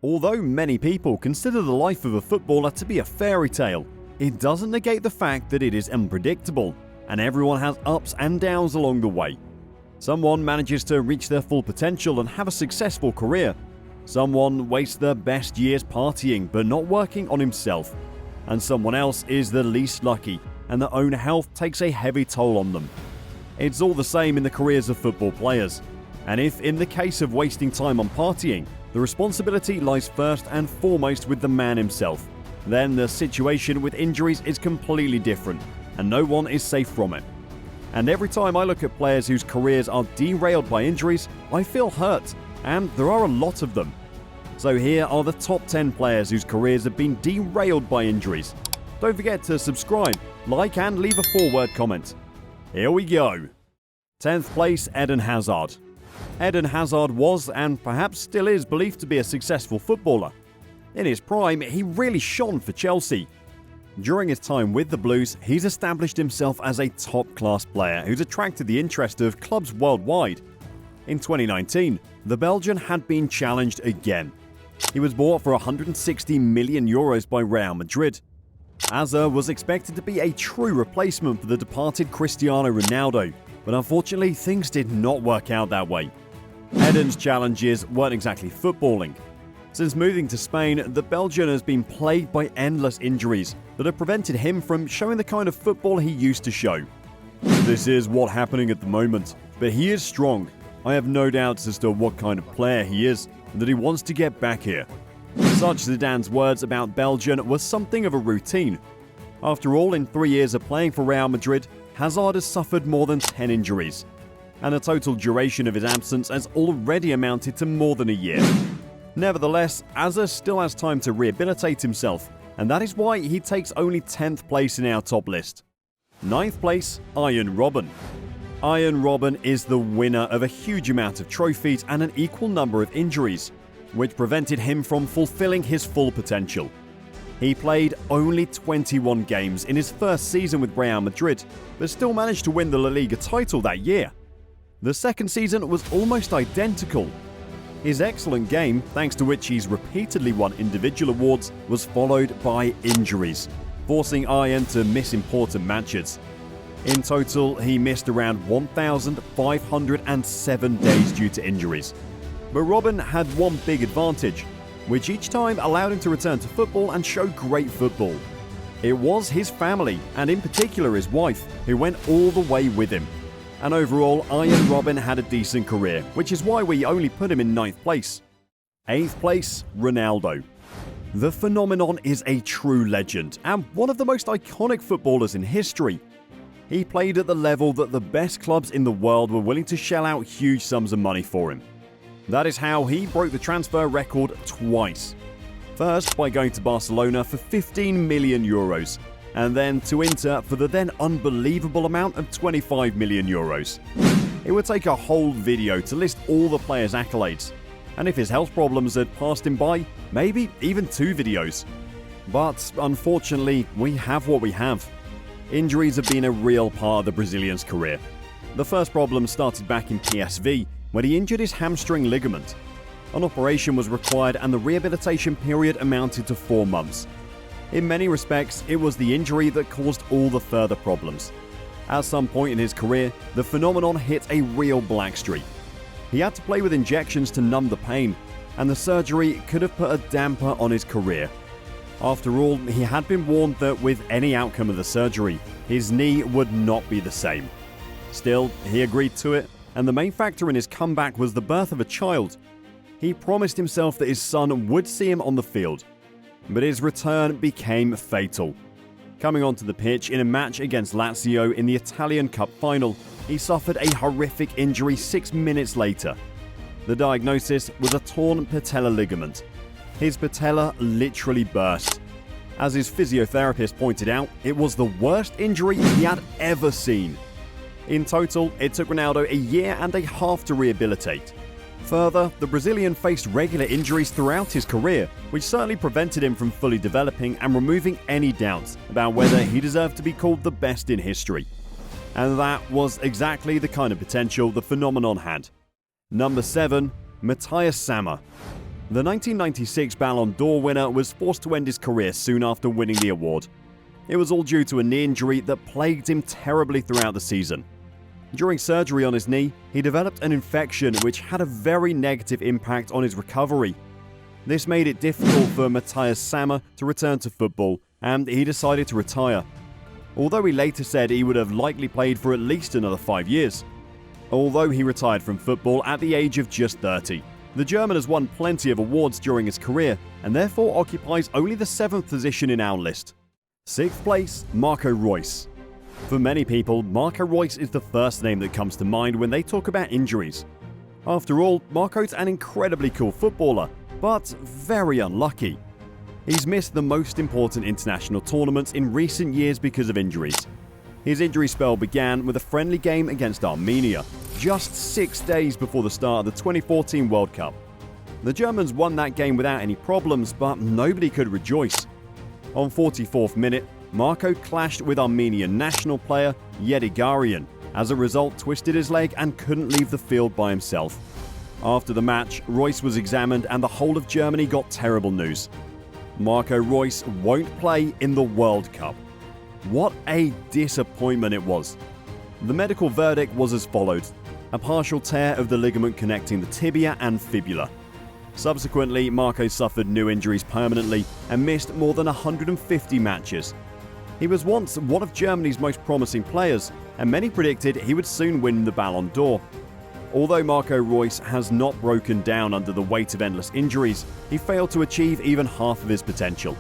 Although many people consider the life of a footballer to be a fairy tale, it doesn't negate the fact that it is unpredictable, and everyone has ups and downs along the way. Someone manages to reach their full potential and have a successful career. Someone wastes their best years partying but not working on himself. And someone else is the least lucky, and their own health takes a heavy toll on them. It's all the same in the careers of football players. And if, in the case of wasting time on partying, the responsibility lies first and foremost with the man himself, then the situation with injuries is completely different, and no one is safe from it. And every time I look at players whose careers are derailed by injuries, I feel hurt, and there are a lot of them. So here are the top 10 players whose careers have been derailed by injuries. Don't forget to subscribe, like and leave a 4-word comment. Here we go. 10th place, Eden Hazard. Eden Hazard was, and perhaps still is, believed to be a successful footballer. In his prime, he really shone for Chelsea. During his time with the Blues, he's established himself as a top-class player who's attracted the interest of clubs worldwide. In 2019, the Belgian had been challenged again. He was bought for €160 million by Real Madrid. Hazard was expected to be a true replacement for the departed Cristiano Ronaldo, but unfortunately things did not work out that way. Eden's challenges weren't exactly footballing. Since moving to Spain, the Belgian has been plagued by endless injuries that have prevented him from showing the kind of football he used to show. This is what's happening at the moment, but he is strong. I have no doubts as to what kind of player he is and that he wants to get back here. Such Zidane's words about Belgian was something of a routine. After all, in 3 years of playing for Real Madrid, Hazard has suffered more than 10 injuries, and the total duration of his absence has already amounted to more than a year. Nevertheless, Hazard still has time to rehabilitate himself, and that is why he takes only 10th place in our top list. 9th place, Arjen Robben. Arjen Robben is the winner of a huge amount of trophies and an equal number of injuries, which prevented him from fulfilling his full potential. He played only 21 games in his first season with Real Madrid, but still managed to win the La Liga title that year. The second season was almost identical. His excellent game, thanks to which he's repeatedly won individual awards, was followed by injuries, forcing Arjen to miss important matches. In total, he missed around 1,507 days due to injuries. But Robben had one big advantage, which each time allowed him to return to football and show great football. It was his family, and in particular his wife, who went all the way with him. And overall, Arjen Robben had a decent career, which is why we only put him in 9th place. 8th place, Ronaldo. The phenomenon is a true legend, and one of the most iconic footballers in history. He played at the level that the best clubs in the world were willing to shell out huge sums of money for him. That is how he broke the transfer record twice. First, by going to Barcelona for €15 million, and then to Inter for the then unbelievable amount of €25 million. It would take a whole video to list all the players' accolades, and if his health problems had passed him by, maybe even 2 videos. But unfortunately, we have what we have. Injuries have been a real part of the Brazilian's career. The first problem started back in PSV, when he injured his hamstring ligament. An operation was required and the rehabilitation period amounted to 4 months. In many respects, it was the injury that caused all the further problems. At some point in his career, the phenomenon hit a real black streak. He had to play with injections to numb the pain, and the surgery could have put a damper on his career. After all, he had been warned that with any outcome of the surgery, his knee would not be the same. Still, he agreed to it, and the main factor in his comeback was the birth of a child. He promised himself that his son would see him on the field, but his return became fatal. Coming onto the pitch in a match against Lazio in the Italian Cup final, he suffered a horrific injury 6 minutes later. The diagnosis was a torn patella ligament. His patella literally burst. As his physiotherapist pointed out, it was the worst injury he had ever seen. In total, it took Ronaldo a year and a half to rehabilitate. Further, the Brazilian faced regular injuries throughout his career, which certainly prevented him from fully developing and removing any doubts about whether he deserved to be called the best in history. And that was exactly the kind of potential the phenomenon had. Number 7, Matthias Sammer. The 1996 Ballon d'Or winner was forced to end his career soon after winning the award. It was all due to a knee injury that plagued him terribly throughout the season. During surgery on his knee, he developed an infection which had a very negative impact on his recovery. This made it difficult for Matthias Sammer to return to football, and he decided to retire. Although he later said he would have likely played for at least another 5 years. Although he retired from football at the age of just 30. The German has won plenty of awards during his career and therefore occupies only the 7th position in our list. 6th place, Marco Reus. For many people, Marco Reus is the first name that comes to mind when they talk about injuries. After all, Marco's an incredibly cool footballer, but very unlucky. He's missed the most important international tournaments in recent years because of injuries. His injury spell began with a friendly game against Armenia, just 6 days before the start of the 2014 World Cup. The Germans won that game without any problems, but nobody could rejoice. On 44th minute, Marco clashed with Armenian national player Yedigarian. As a result, twisted his leg and couldn't leave the field by himself. After the match, Reus was examined and the whole of Germany got terrible news. Marco Reus won't play in the World Cup. What a disappointment it was. The medical verdict was as follows: a partial tear of the ligament connecting the tibia and fibula. Subsequently, Marco suffered new injuries permanently and missed more than 150 matches. He was once one of Germany's most promising players, and many predicted he would soon win the Ballon d'Or. Although Marco Reus has not broken down under the weight of endless injuries, he failed to achieve even half of his potential.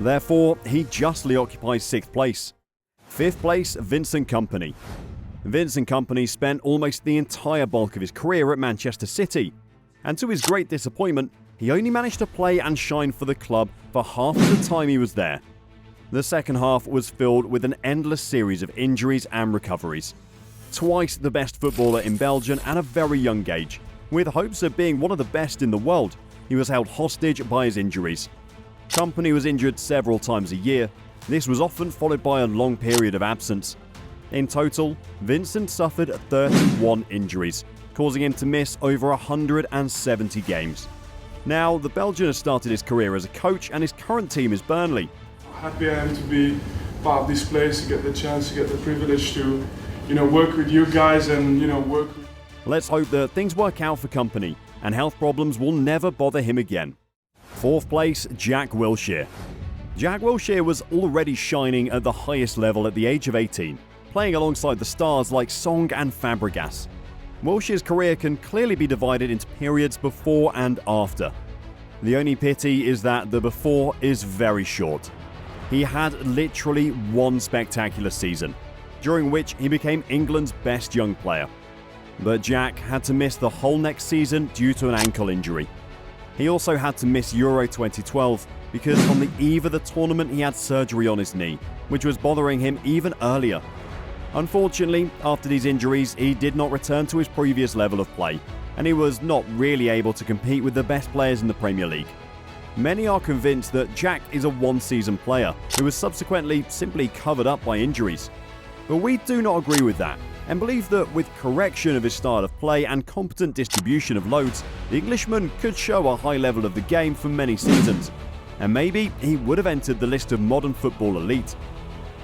Therefore, he justly occupies 6th place. 5th place, Vincent Kompany. Vincent Kompany spent almost the entire bulk of his career at Manchester City, and to his great disappointment, he only managed to play and shine for the club for half of the time he was there. The second half was filled with an endless series of injuries and recoveries. Twice the best footballer in Belgium at a very young age, with hopes of being one of the best in the world, he was held hostage by his injuries. Kompany was injured several times a year. This was often followed by a long period of absence. In total, Vincent suffered 31 injuries, causing him to miss over 170 games. Now, the Belgian has started his career as a coach and his current team is Burnley. Happy I am to be part of this place, to get the chance, to get the privilege to, work with you guys and, work with... Let's hope that things work out for Kompany and health problems will never bother him again. 4th place, Jack Wilshere. Jack Wilshere was already shining at the highest level at the age of 18, playing alongside the stars like Song and Fabregas. Wilshere's career can clearly be divided into periods before and after. The only pity is that the before is very short. He had literally one spectacular season, during which he became England's best young player. But Jack had to miss the whole next season due to an ankle injury. He also had to miss Euro 2012 because on the eve of the tournament he had surgery on his knee, which was bothering him even earlier. Unfortunately, after these injuries, he did not return to his previous level of play, and he was not really able to compete with the best players in the Premier League. Many are convinced that Jack is a one-season player who was subsequently simply covered up by injuries. But we do not agree with that, and believe that with correction of his style of play and competent distribution of loads, the Englishman could show a high level of the game for many seasons, and maybe he would have entered the list of modern football elite.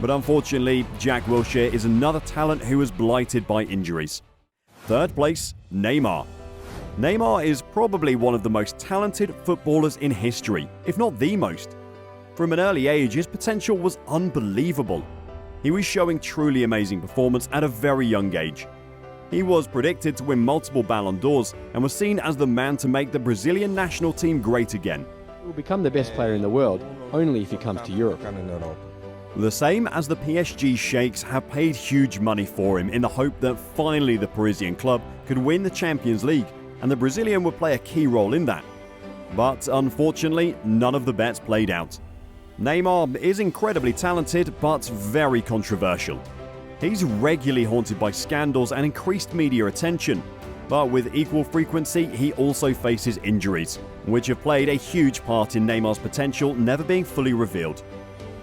But unfortunately, Jack Wilshere is another talent who was blighted by injuries. 3rd place, Neymar. Neymar is probably one of the most talented footballers in history, if not the most. From an early age, his potential was unbelievable. He was showing truly amazing performance at a very young age. He was predicted to win multiple Ballon d'Ors and was seen as the man to make the Brazilian national team great again. He will become the best player in the world, only if he comes to Europe. The same as the PSG sheikhs have paid huge money for him in the hope that finally the Parisian club could win the Champions League, and the Brazilian would play a key role in that. But unfortunately, none of the bets played out. Neymar is incredibly talented, but very controversial. He's regularly haunted by scandals and increased media attention, but with equal frequency, he also faces injuries, which have played a huge part in Neymar's potential never being fully revealed.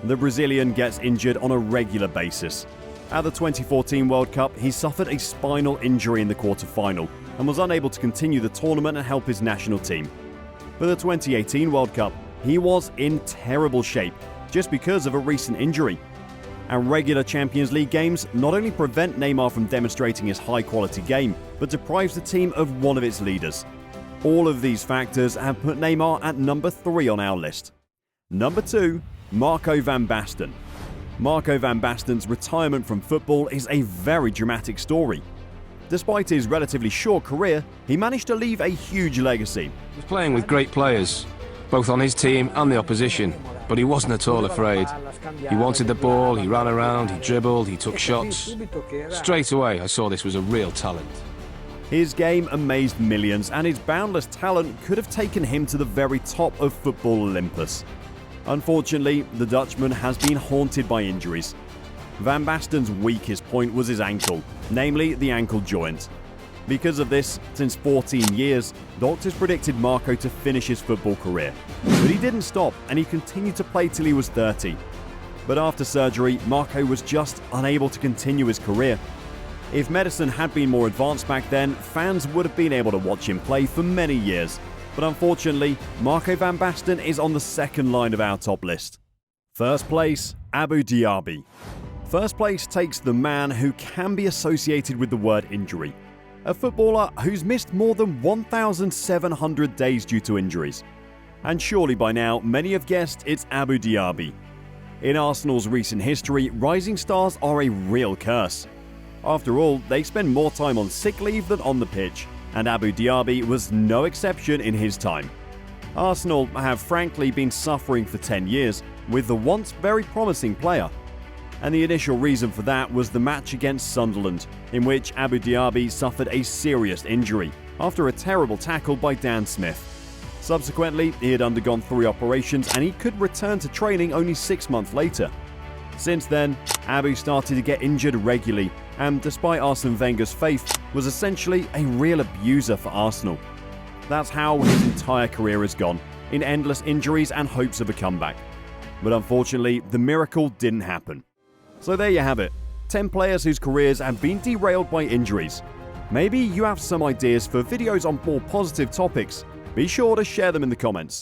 The Brazilian gets injured on a regular basis. At the 2014 World Cup, he suffered a spinal injury in the quarter-final and was unable to continue the tournament and help his national team. For the 2018 World Cup, he was in terrible shape just because of a recent injury. And regular Champions League games not only prevent Neymar from demonstrating his high-quality game, but deprives the team of one of its leaders. All of these factors have put Neymar at number 3 on our list. Number 2, Marco van Basten. Marco van Basten's retirement from football is a very dramatic story. Despite his relatively short career, he managed to leave a huge legacy. He was playing with great players, both on his team and the opposition, but he wasn't at all afraid. He wanted the ball, he ran around, he dribbled, he took shots. Straight away, I saw this was a real talent. His game amazed millions, and his boundless talent could have taken him to the very top of football Olympus. Unfortunately, the Dutchman has been haunted by injuries. Van Basten's weakest point was his ankle, namely the ankle joint. Because of this, since 14 years, doctors predicted Marco to finish his football career. But he didn't stop, and he continued to play till he was 30. But after surgery, Marco was just unable to continue his career. If medicine had been more advanced back then, fans would have been able to watch him play for many years. But unfortunately, Marco van Basten is on the second line of our top list. First place, Abu Diaby. First place takes the man who can be associated with the word injury. A footballer who's missed more than 1,700 days due to injuries. And surely by now, many have guessed it's Abu Diaby. In Arsenal's recent history, rising stars are a real curse. After all, they spend more time on sick leave than on the pitch, and Abu Diaby was no exception in his time. Arsenal have frankly been suffering for 10 years with the once very promising player. And the initial reason for that was the match against Sunderland, in which Abu Diaby suffered a serious injury after a terrible tackle by Dan Smith. Subsequently, he had undergone 3 operations and he could return to training only 6 months later. Since then, Abu started to get injured regularly, and despite Arsene Wenger's faith, was essentially a real abuser for Arsenal. That's how his entire career has gone, in endless injuries and hopes of a comeback. But unfortunately, the miracle didn't happen. So there you have it, 10 players whose careers have been derailed by injuries. Maybe you have some ideas for videos on more positive topics. Be sure to share them in the comments.